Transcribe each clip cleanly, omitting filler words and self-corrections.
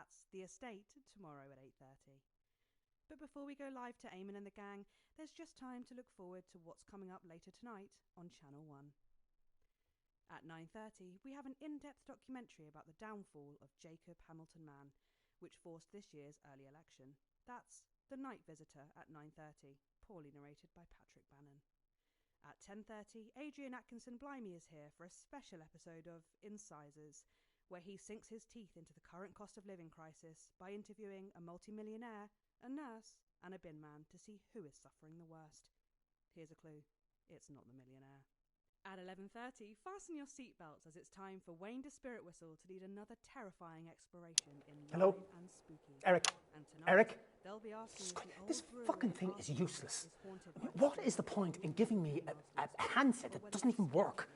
That's The Estate, tomorrow at 8:30. But before we go live to Eamon and the gang, there's just time to look forward to what's coming up later tonight on Channel 1. At 9:30, we have an in-depth documentary about the downfall of Jacob Hamilton Mann, which forced this year's early election. That's The Night Visitor at 9:30, poorly narrated by Patrick Bannon. At 10:30, Adrian Atkinson Blimey is here for a special episode of Incisors, where he sinks his teeth into the current cost of living crisis by interviewing a multimillionaire, a nurse, and a bin man to see who is suffering the worst. Here's a clue: it's not the millionaire. At 11:30, fasten your seatbelts as it's time for Wayne de Spirit Whistle to lead another terrifying exploration in Hello? live and spooky. Eric? And tonight, Eric? they'll be asking if the old This brewery fucking thing is Arthur's useless. is haunted by What is the point in giving me a handset that doesn't even work?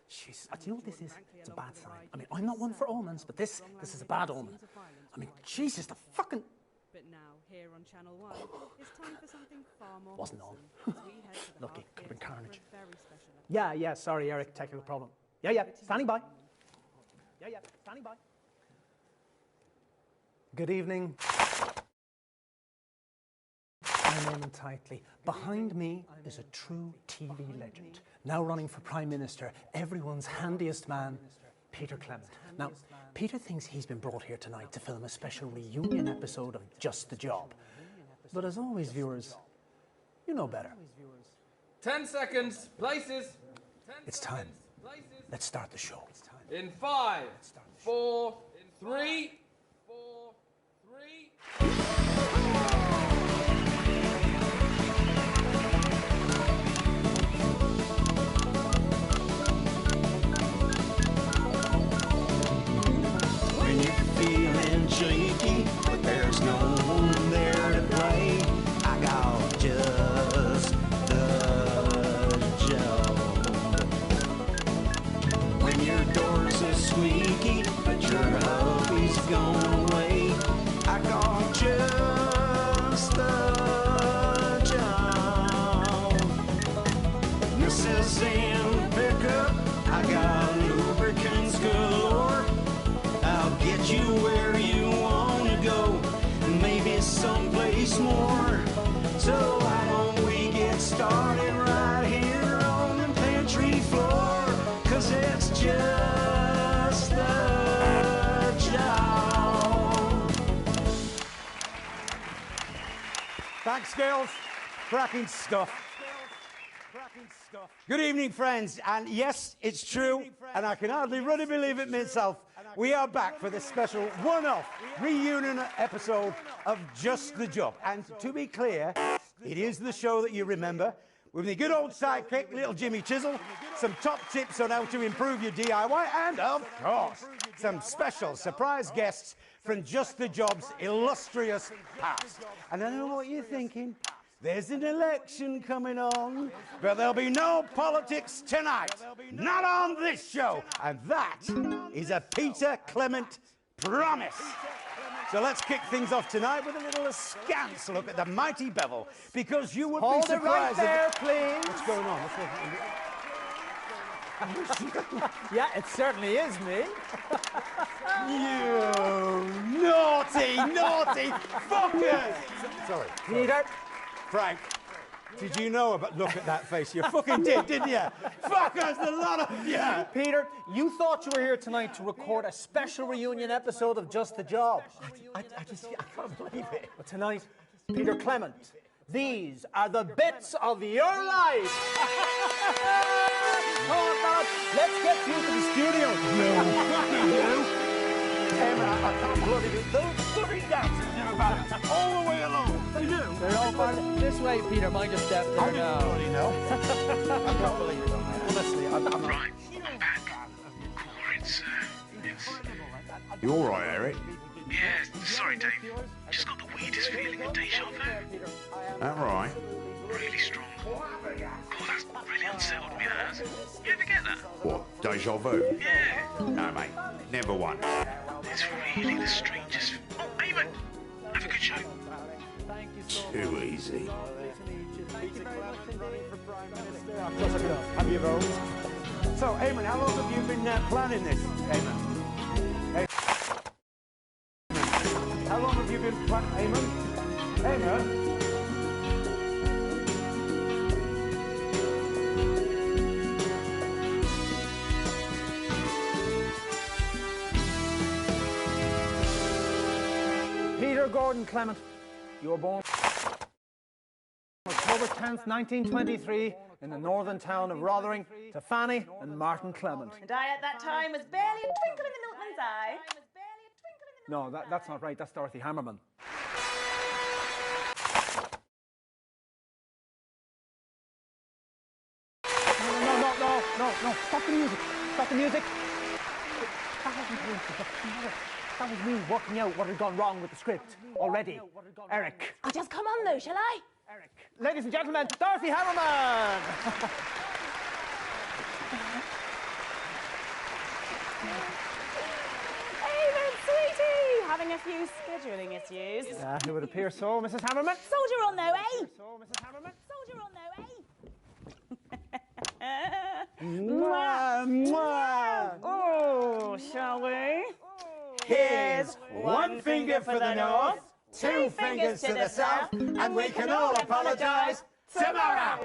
Jeez, do you know what this is? It's a bad sign. I mean, I'm not one for omens, but this is a bad omen. I mean, Jesus, the fucking... But now, here on Channel 1, it's time for something far more Wasn't on. wholesome, as we head to the Lucky, Heart could have been Theatre carnage. for a very special episode. Yeah, sorry, Eric, technical problem. Yeah, standing by. Yeah, standing by. Good evening. I'm Eamon Tightly. Behind me is a true TV legend, now running for Prime Minister, everyone's handiest man, Peter Clement. Now, Peter thinks he's been brought here tonight to film a special reunion episode of Just the Job. But as always, viewers, you know better. 10 seconds, places. 10 It's time. Places. Let's start the show. In 5, 4, 3, 3. When you're feeling shaky, but there's no one there to play, I got just the job. When your door's so squeaky, but your hubby's gone away, I got just the job. Mrs. in pickup, I got lubricants galore. I'll get you where you wanna go, maybe someplace more. So why don't we get started right here on the pantry floor? 'Cause it's just the job. Thanks, girls. Cracking stuff. Good evening, friends. And yes, it's true, and I can hardly really believe it myself. We are back for this special one-off reunion episode of Just the Job. And to be clear, it is the show that you remember, with the good old sidekick, little Jimmy Chisel, some top tips on how to improve your DIY, and of course, some special surprise guests from Just the Job's illustrious past. And I know what you're thinking. There's an election coming on, but there'll be no politics tonight. Not on this show. And that is a Peter Clement promise. So let's kick things off tonight with a little askance look at the mighty Bevel, because you would be surprised. Hold it right there, please. What's going on? Yeah, it certainly is me. You naughty fuckers! Sorry. Peter. Frank, did you know about... Look at that face. You fucking did, didn't you? Fuckers, a lot of... Yeah. Peter, you thought you were here tonight to record a special reunion episode of Just the Job. I can't believe it. But tonight, Peter Clement, these are the bits of your life. Come on, Bob, let's get you to the studio. Fucking you. I can't bloody do those bloody dances you're about all the way along. You do? They're all part of this way, Peter. Mind your step there now. Bloody no. I can't believe it. Honestly, I'm not... Right, I'm back. It's You all right, Eric? yeah, sorry, Dave. Just got the weirdest feeling of deja vu. That right? Really strong. God, that's really unsettled me, that has. You ever get that? What, deja vu? Yeah. No, mate, never once. It's really the strangest... Oh, Eamon! Have a good show. Too easy. Have you voted? So, Eamon, how long have you been planning this, Eamon? How long have you been Eamon? Eamon? Peter Gordon Clement, you were born October 10th, 1923, in the northern town of Rothering, to Fanny and Martin Clement. And I at that time was barely a twinkle in the milkman's eye. No, that's not right. That's Dorothy Hammerman. No. Stop the music. Stop the music. That wasn't music. That was me working out what had gone wrong with the script already. Eric. I'll just come on though, shall I? Eric. Ladies and gentlemen, Dorothy Hammerman! Eamon, sweetie! Having a few scheduling issues. It would appear so, Mrs. Hammerman. Soldier on though, eh? So, Mrs. Hammerman. Soldier on though, eh? Mwah, mwah. Oh, shall we? Here's one finger for the north, two fingers to the south, and we can all apologise tomorrow.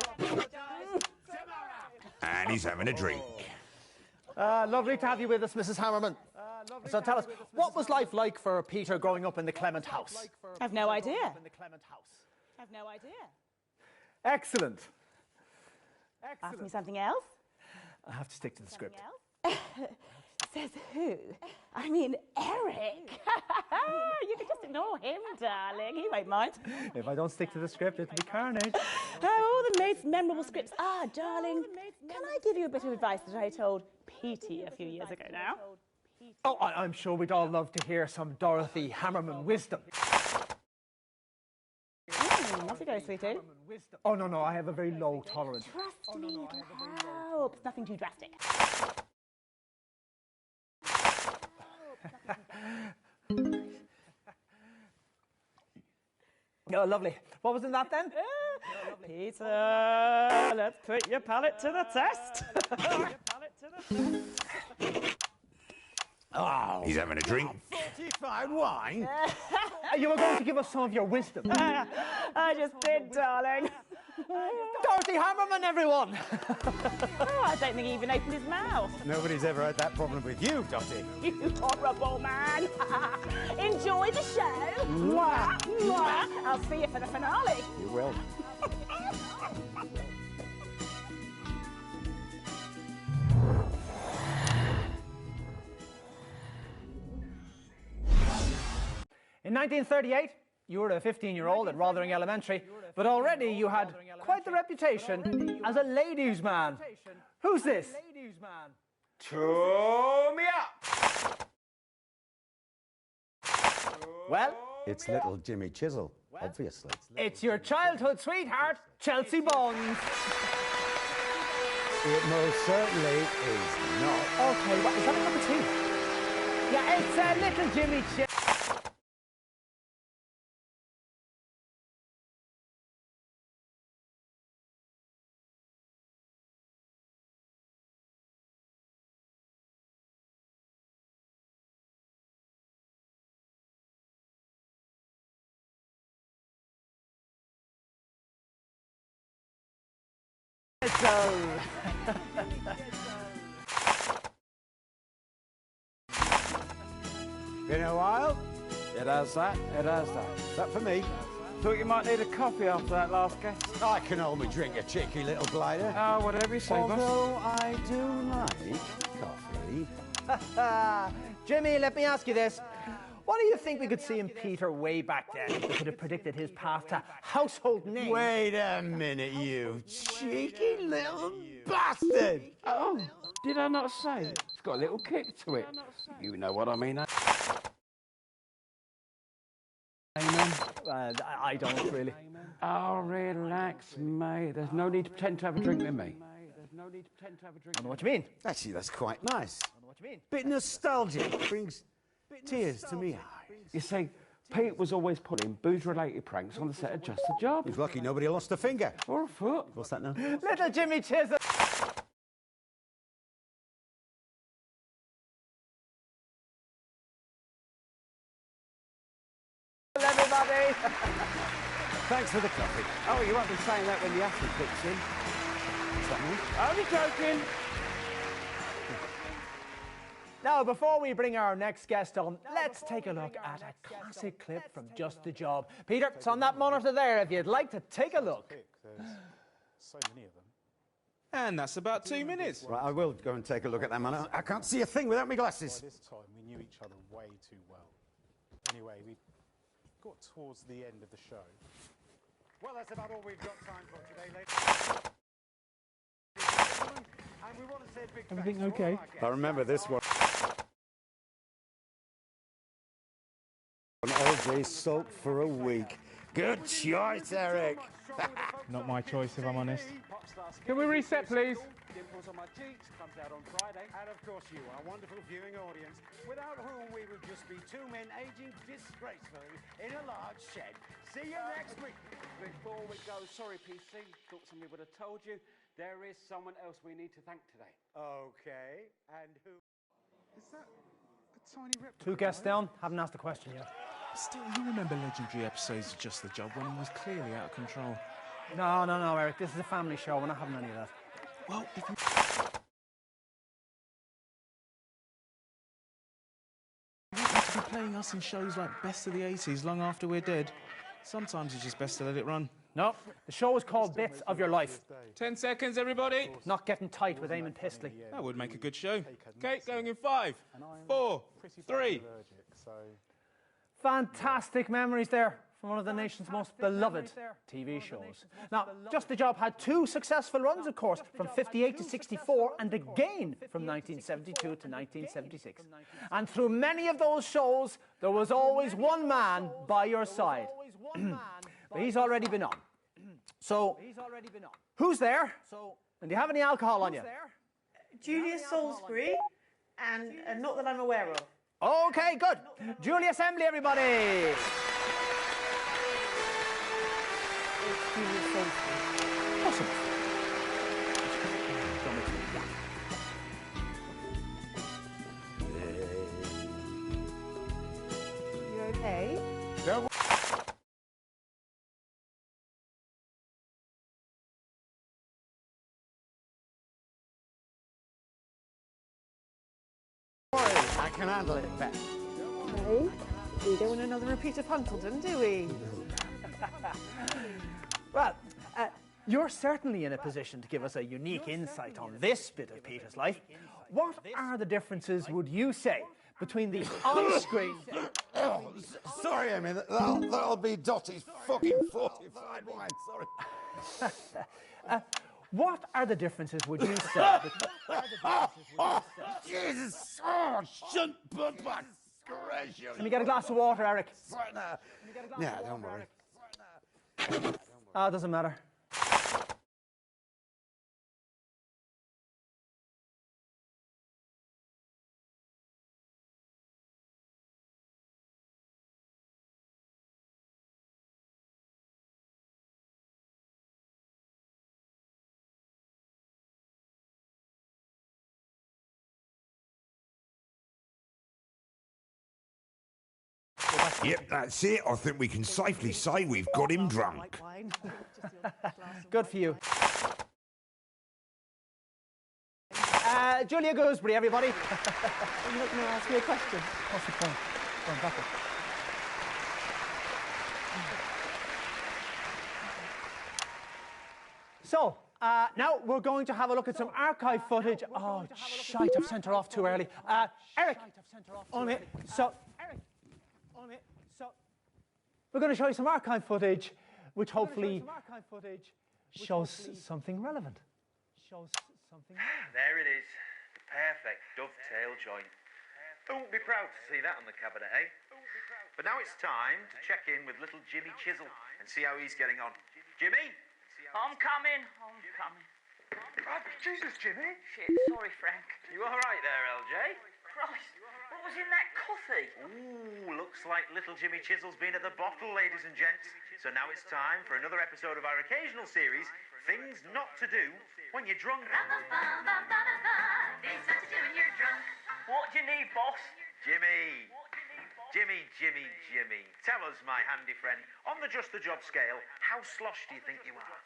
And he's having a drink. Lovely to have you with us, Mrs. Hammerman. So tell us, what was life like for Peter growing up in the Clement house? I've no idea. I've no idea. Excellent. Ask me something else? I have to stick to the script. Says who? I mean, Eric. You can just ignore him, darling. He won't mind. If I don't stick to the script, it'll be carnage. Oh, the most memorable scripts. Ah, darling, can I give you a bit of advice that I told Petey a few years ago now? Oh, I'm sure we'd all love to hear some Dorothy Hammerman wisdom. Off you go, sweetie. Oh, no, I have a very low tolerance. Trust me, it'll help. It's nothing too drastic. Oh, lovely. What was in that then? Peter, let's put your palate to the test. Oh, He's having a drink. fortified wine? You were going to give us some of your wisdom. I just did, darling. Dorothy Hammerman, everyone! Oh, I don't think he even opened his mouth. Nobody's ever had that problem with you, Dottie. You horrible man. Enjoy the show. Mwah, mwah. I'll see you for the finale. You will. In 1938, you were a 15-year-old at Rothering Elementary, but already you had quite the reputation as a ladies' man. Who's this? Chew me up. Well, It's little Jimmy Chisel, obviously. it's your childhood sweetheart, Chelsea Bones. It most certainly is not. Okay, what, is that a cup of tea? Yeah, it's little Jimmy Chisel. Been a while? It has that. It has that. Is that for me? Thought you might need a coffee after that last guest. I can only drink a cheeky little blighter. Oh, whatever you say, boss. Although I do like coffee. Jimmy, let me ask you this. What do you think we could see in Peter way back then that could have predicted his path to household name? Wait a minute, you cheeky little bastard! Oh, did I not say? It's got a little kick to it. You know what I mean. Amen. I don't really. Oh, relax, mate. There's no need to pretend to have a drink with me. I know what you mean. Actually, that's quite nice. I know what you mean. Bit nostalgic. Brings tears to me eyes. You see, Pete was always putting booze-related pranks on the set of Just a Job. He's lucky nobody lost a finger. Or a foot. What's that now? Little Jimmy Chisel. everybody. Thanks for the coffee. Oh, you won't be saying that when the acid kicks in. What's that mean? Only joking. Now, before we bring our next guest on, let's take a look at a classic clip from Just the Job. Peter, it's on that monitor there if you'd like to take a look. There's so many of them. And that's about 2 minutes. Right, I will go and take a look at that, man. I can't see a thing without my glasses. By this time, we knew each other way too well. Anyway, we got towards the end of the show. Well, that's about all we've got time for today, ladies. And we want to say a big Everything thanks to all okay? our guests. I remember this one. LJ sulked for a week. Good choice, Eric. Not my choice, if I'm honest. Can we reset, please? Dimples on My Cheeks comes out on Friday. And of course you, our wonderful viewing audience, without whom we would just be two men aging disgracefully in a large shed. See you next week. Before we go, sorry PC, thought somebody would have told you, there is someone else we need to thank today. Okay, and who? Is that a tiny replica? 2 guests down, haven't asked a question yet. Still, you remember legendary episodes of Just the Job when he was clearly out of control. No, Eric, this is a family show. We're not having any of that. Well, if you... You want to be playing us in shows like Best of the 80s long after we're dead. Sometimes it's just best to let it run. No, the show is called Bits of Your Life. 10 seconds, everybody. Not getting tight with Eamon Pistley. That would make a good show. Okay, going in 5, 4, 3. Fantastic memories there from one of the nation's most beloved TV shows. Now, Just the Job had 2 successful runs, of course, from 58 to 64 and again from 1972 to 1976. And through many of those shows, there was always one man by your side. But he's already been on. So, who's there? And do you have any alcohol on you? Julia Salisbury, and not that I'm aware of. Okay, good. Julia Assembly, everybody. It's Julia Salisbury. Awesome. You okay? I can handle it, Beth. No, we don't want another repeat of Hunkledon, do we? Well, you're certainly in a position to give us a unique insight on this bit of Peter's life. What are the differences, would you say, between the on-screen... Sorry, I mean, that'll be Dottie's fucking fortified wine, sorry. What are the differences, would you say? Jesus! Oh, shouldn't put my gracious. Let me get a glass of water, Eric. Yeah, don't worry. Doesn't matter. Yep, that's it. I think we can safely say we've got him drunk. Good for you. Julia Gooseberry, everybody. Are you not going to ask me a question? What's the point? Go on, back up. So, now we're going to have a look at some archive footage. Oh, shite, I've sent her off too early. Eric, on it. So, we're going to show you some archive footage, which hopefully shows something relevant. There it is, the perfect dovetail joint. Who won't be proud to see that on the cabinet, eh? But now it's time to check in with little Jimmy Chisel and see how he's getting on. Jimmy? I'm coming. Oh, Jesus, Jimmy. Shit, sorry, Frank. You all right there, LJ? Christ, what was in that coffee? Ooh, looks like little Jimmy Chisel's been at the bottle, ladies and gents. So now it's time for another episode of our occasional series, Things Not to Do When You're Drunk. Things not to do when you're drunk. What do you need, boss? Jimmy. What do you need, boss? Jimmy, Jimmy, Jimmy, tell us, my handy friend, on the Just the Job scale, how slosh do you think you are?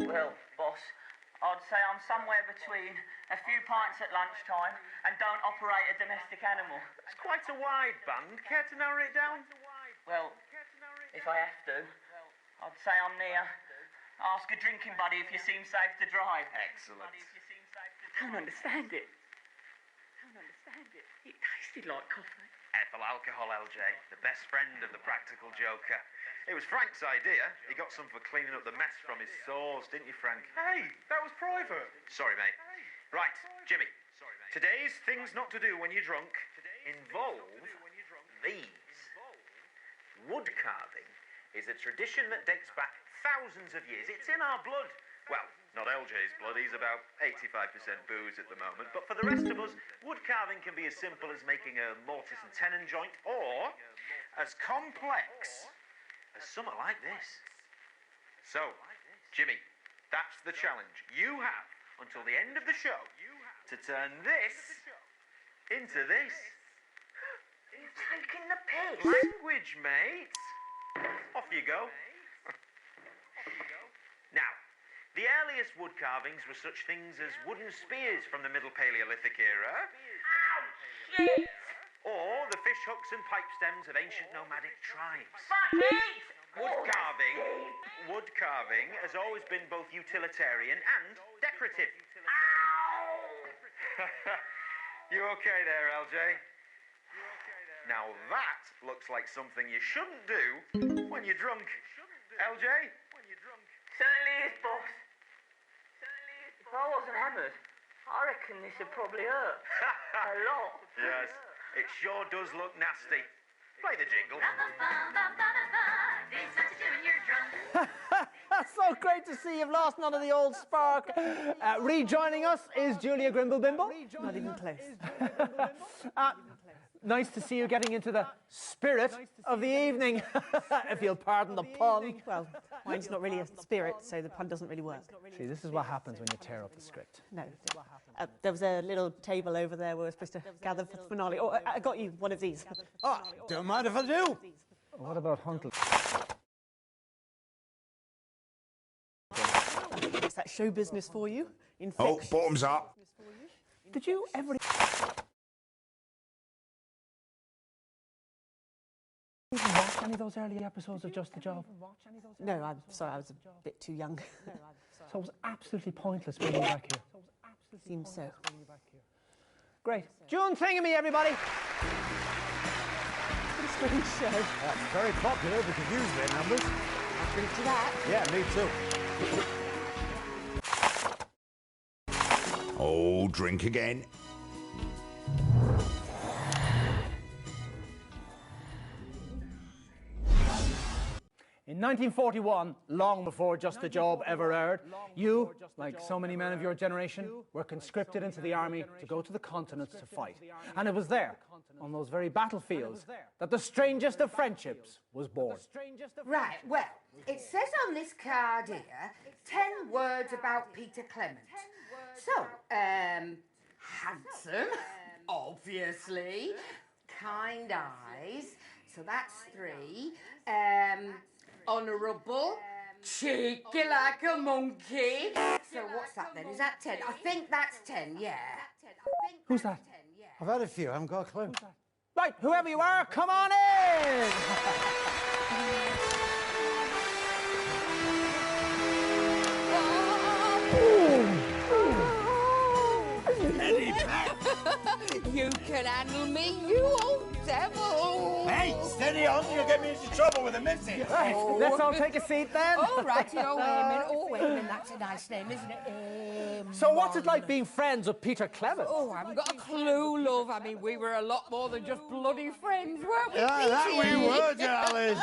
Well, boss, I'd say I'm somewhere between a few pints at lunchtime and don't operate a domestic animal. It's quite a wide band. Care to narrow it down? Well, if I have to, I'd say I'm near. Ask a drinking buddy if you seem safe to drive. Excellent. I don't understand it. It tasted like coffee. Ethyl alcohol, LJ, the best friend of the practical joker. It was Frank's idea. He got some for cleaning up the mess from his sores, didn't you, Frank? Hey, that was private. Sorry, mate. Right, Jimmy. Today's things not to do when you're drunk involve these. Wood carving is a tradition that dates back thousands of years. It's in our blood. Well, not LJ's blood. He's about 85% booze at the moment. But for the rest of us, wood carving can be as simple as making a mortise and tenon joint, or as complex as something like this. So, Jimmy, that's the challenge. You have until the end of the show to turn this into this. You're taking the piss. Language, mate. Off you go. Now, the earliest wood carvings were such things as wooden spears from the Middle Paleolithic era, or the fish hooks and pipe stems of ancient nomadic tribes. Wood carving has always been both utilitarian and decorative. You okay there, LJ? Now that looks like something you shouldn't do when you're drunk. LJ? Certainly is, boss. If I wasn't hammered, I reckon this would probably hurt. A lot. Yes, it sure does look nasty. Play the jingle. So great to see you've lost none of the old spark. Rejoining us is Julia Grimble-Bimble. Not even close. Nice to see you getting into the spirit of the evening, if you'll pardon the pun. Well, mine's not really a spirit, so the pun doesn't really work. See, this is what happens when you tear up the script. No. There was a little table over there where we're supposed to gather for the finale. Oh, I got you one of these. Oh, don't mind if I do. What about Huntle? Is that show business for you? Oh, bottoms up. Did you ever even watch any of those early episodes of Just the Job? No, I'm sorry, I was a bit too young. So it was absolutely pointless bringing you back here. Seems so. Great. June Thingamy, everybody. What a strange show. That's very popular because you their numbers. I'll drink to that. Yeah, me too. Oh, drink again. In 1941, long before Just the Job ever aired, you, like so many men of your generation, were conscripted into the army to go to the continents to fight. And it was there, on those very battlefields, that the strangest of friendships was born. Right, well, it says on this card here, 10 words about Peter Clement. So, handsome, obviously, kind eyes, so that's 3, honourable, cheeky like a monkey. So what's that then? Is that 10? I think that's 10, yeah. Who's that? I've had a few, I haven't got a clue. Right, whoever you are, come on in! You can handle me, you old devil! Hey, steady on, you'll get me into trouble with a missy. Right, let's all take a seat then. Oh, righty, oh, Eamon. Oh, Eamon, that's a nice name, isn't it? So what's it like being friends with Peter Clement? Oh, I haven't got a clue, love. I mean, we were a lot more than just bloody friends, weren't we, Yeah, that Peter? we were, darling.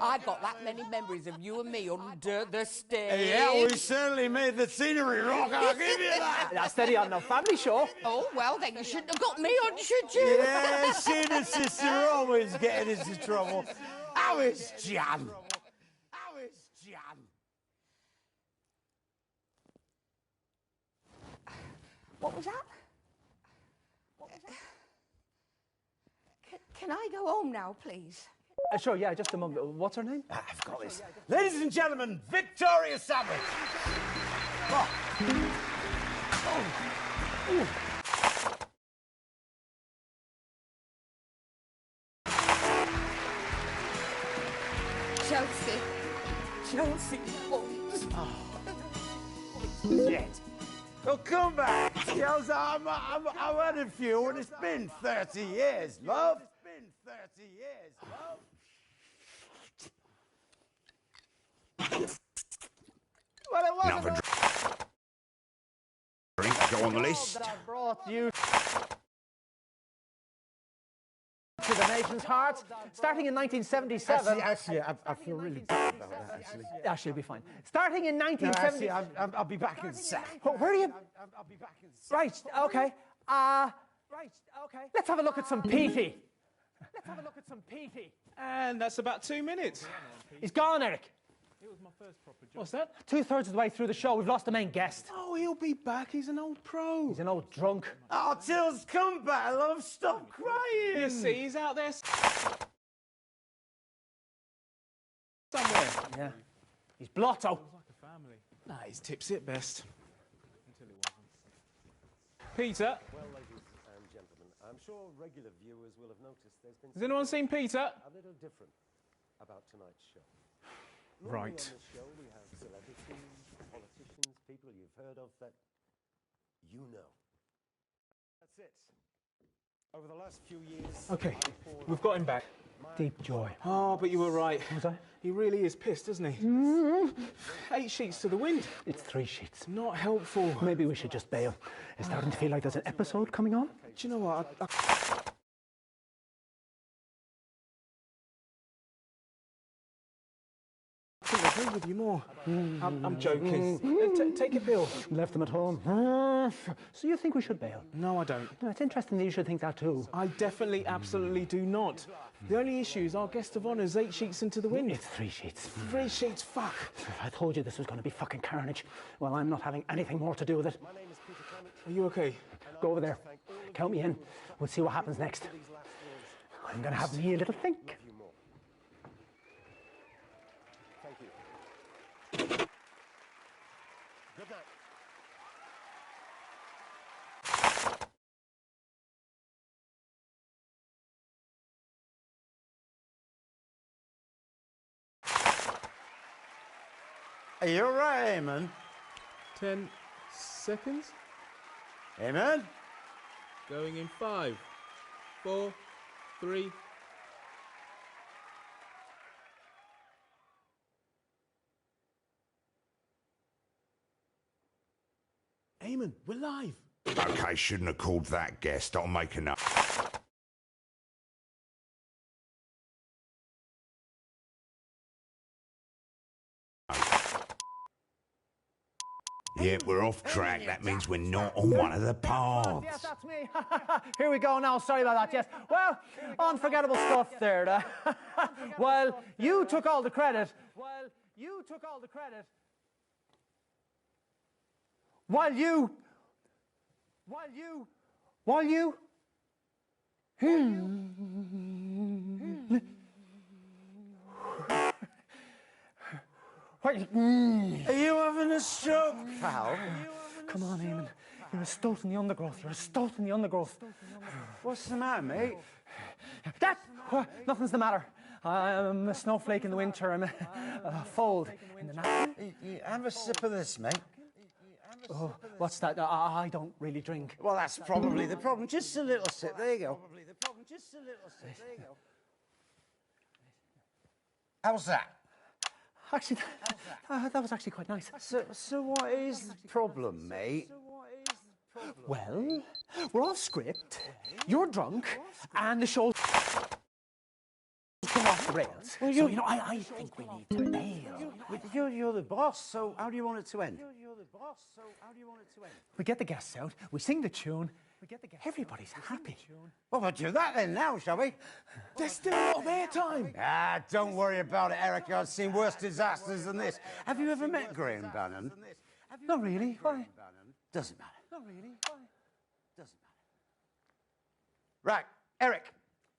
I've got that many memories of you and me under the stage. Yeah, we certainly made the scenery rock, I'll give you that. Now, steady on, no family show. Oh, well, then you shouldn't have got me on, should you? Yeah, she and her sister are always getting into trouble. How is Jan? How is Jan? What was that? Can I go home now, please? Sure, yeah, just a moment. What's her name? I've got this. Ladies and gentlemen, Victoria Savage. Oh. Ooh. Chelsea wins. Shit. Well, come back. Chelsea, I've had a few, and it's been 30 years, love. It's been 30 years, love. Well, it wasn't. Another drink. Go on the list. That brought you to the nation's heart, starting in 1977. Actually, I feel really bad about that, actually. Actually, it'll be fine. Starting in 1970. No, actually, I'll be back in a sec. Where are you? I'll be back in a sec. Right, okay. Let's have a look at some Petey. Let's have a look at some Petey. And that's about 2 minutes. He's gone, Eric. It was my first proper job. What's that? 2/3 of the way through the show, we've lost the main guest. Oh, he'll be back. He's an old pro. He's an old drunk. Oh, Tills, come back, love. Stop crying. You see, he's out there somewhere. Yeah. He's blotto. Like a family. Nah, he's tipsy at best. Until he wasn't. Peter. Well, ladies and gentlemen, I'm sure regular viewers will have noticed there's been... Has anyone seen Peter? A little different about tonight's show. Normally Right. On the show, we have celebrities, politicians, people you've heard of that you know. That's it. Over the last few years... Okay, we've got him back. Deep joy. Oh, but you were right. Was I? He really is pissed, isn't he? 8 sheets to the wind. It's 3 sheets. Not helpful. Maybe we should just bail. It's starting to feel like there's an episode coming on. Do you know what? I couldn't agree with you more. I'm joking. Take a pill. Left them at home. So you think we should bail? No, I don't. No, it's interesting that you should think that too. I definitely, absolutely do not. The only issue is our guest of honour's 8 sheets into the wind. It's 3 sheets. 3 sheets, fuck. I told you this was going to be fucking carnage. Well, I'm not having anything more to do with it. Are you okay? Go over there. Count me in. We'll see what happens next. I'm going to have me a little think. Thank you. Good night. Are you all right, Eamon? 10 seconds. Eamon? Going in 5, 4, 3. Eamon, we're live. Okay, shouldn't have called that guest. I'll make enough. Yeah, we're off track. That means we're not on one of the paths. Yes, that's me. Here we go now. Sorry about that. Yes. Well, unforgettable stuff there. While you took all the credit. While you. Are you having a stroke, pal? Come on, Eamon. You're a stoat in the undergrowth. You're a stoat in the undergrowth. What's the matter, mate? Nothing's the matter. I'm a snowflake in the winter. I'm a fold in the night. Have a sip of this, mate. Oh, what's that? I don't really drink. Well, that's probably the problem. Just a little sip. There you go. How's that? Actually, that was actually quite nice. So what is the problem, mate? Well, we're off script, you're drunk, and the show's going off the rails. Well, so, I think we need to bail. You're the boss, so how do you want it to end? We get the guests out, we sing the tune, everybody's happy. Well, we'll do that then now, shall we? There's still a lot of airtime. Ah, don't worry about it, Eric. I've seen worse disasters than this. Have you ever met Graham Bannon? Not really. Why? Doesn't matter. Not really. Why? Doesn't matter. Right, Eric,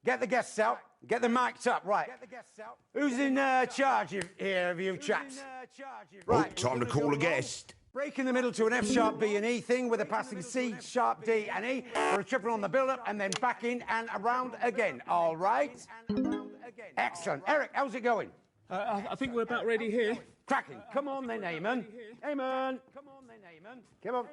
Get the guests out. Get them mic'd up. Right. Who's in charge here of you chaps? Right. Oh, time to call a guest. Break in the middle to an F sharp B and E thing with a passing C sharp D and E for a triple on the build-up and then back in and around again. All right? Excellent. Eric, how's it going? I think we're about ready here. Cracking. Come on then, Eamon. Eamon. Come on then, Eamon. Come on.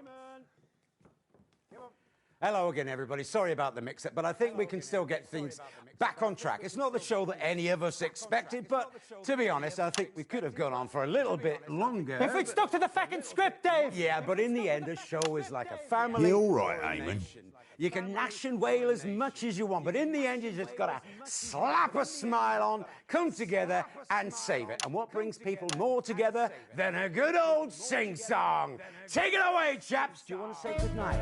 Hello again, everybody. Sorry about the mix-up, but I think we can still get things back on track. It's not the show that any of us expected, but to be honest, I think we could have gone on for a little bit longer. If we'd stuck to the fucking script, Dave! Yeah, but in the end, a show is like a family. You're all right, Eamon. You can gnash and wail as much as you want, but in the end, you just got to slap a smile on, come together, and save it. And what brings people more together than a good old sing-song? Take it away, chaps! Do you want to say goodnight?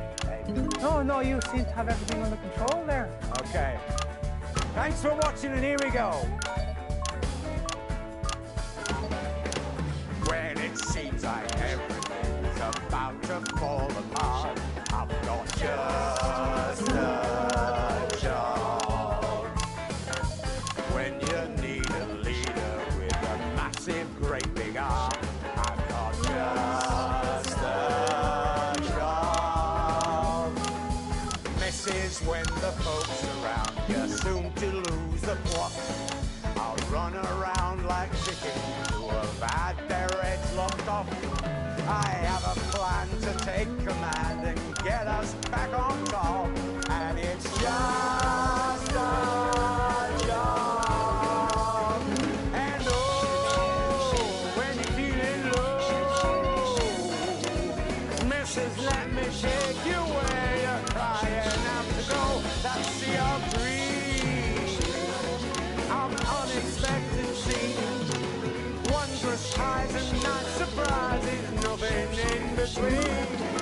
No, you seem to have everything under control there. Okay. Thanks for watching, and here we go. When it seems like everything's about to fall apart, I've got just a job. When you need a leader with a massive, great big arm, I've got just a job. This is when the folks around you soon to lose the plot. I'll run around like chickens who have had their heads lopped off. I have a plan to take command and get us back on top. And it's just a job. And oh, when you're feeling low, missus, let me take you where you're crying out to go. That's your dream of unexpected scenes, wondrous highs and nice surprises, nothing in between.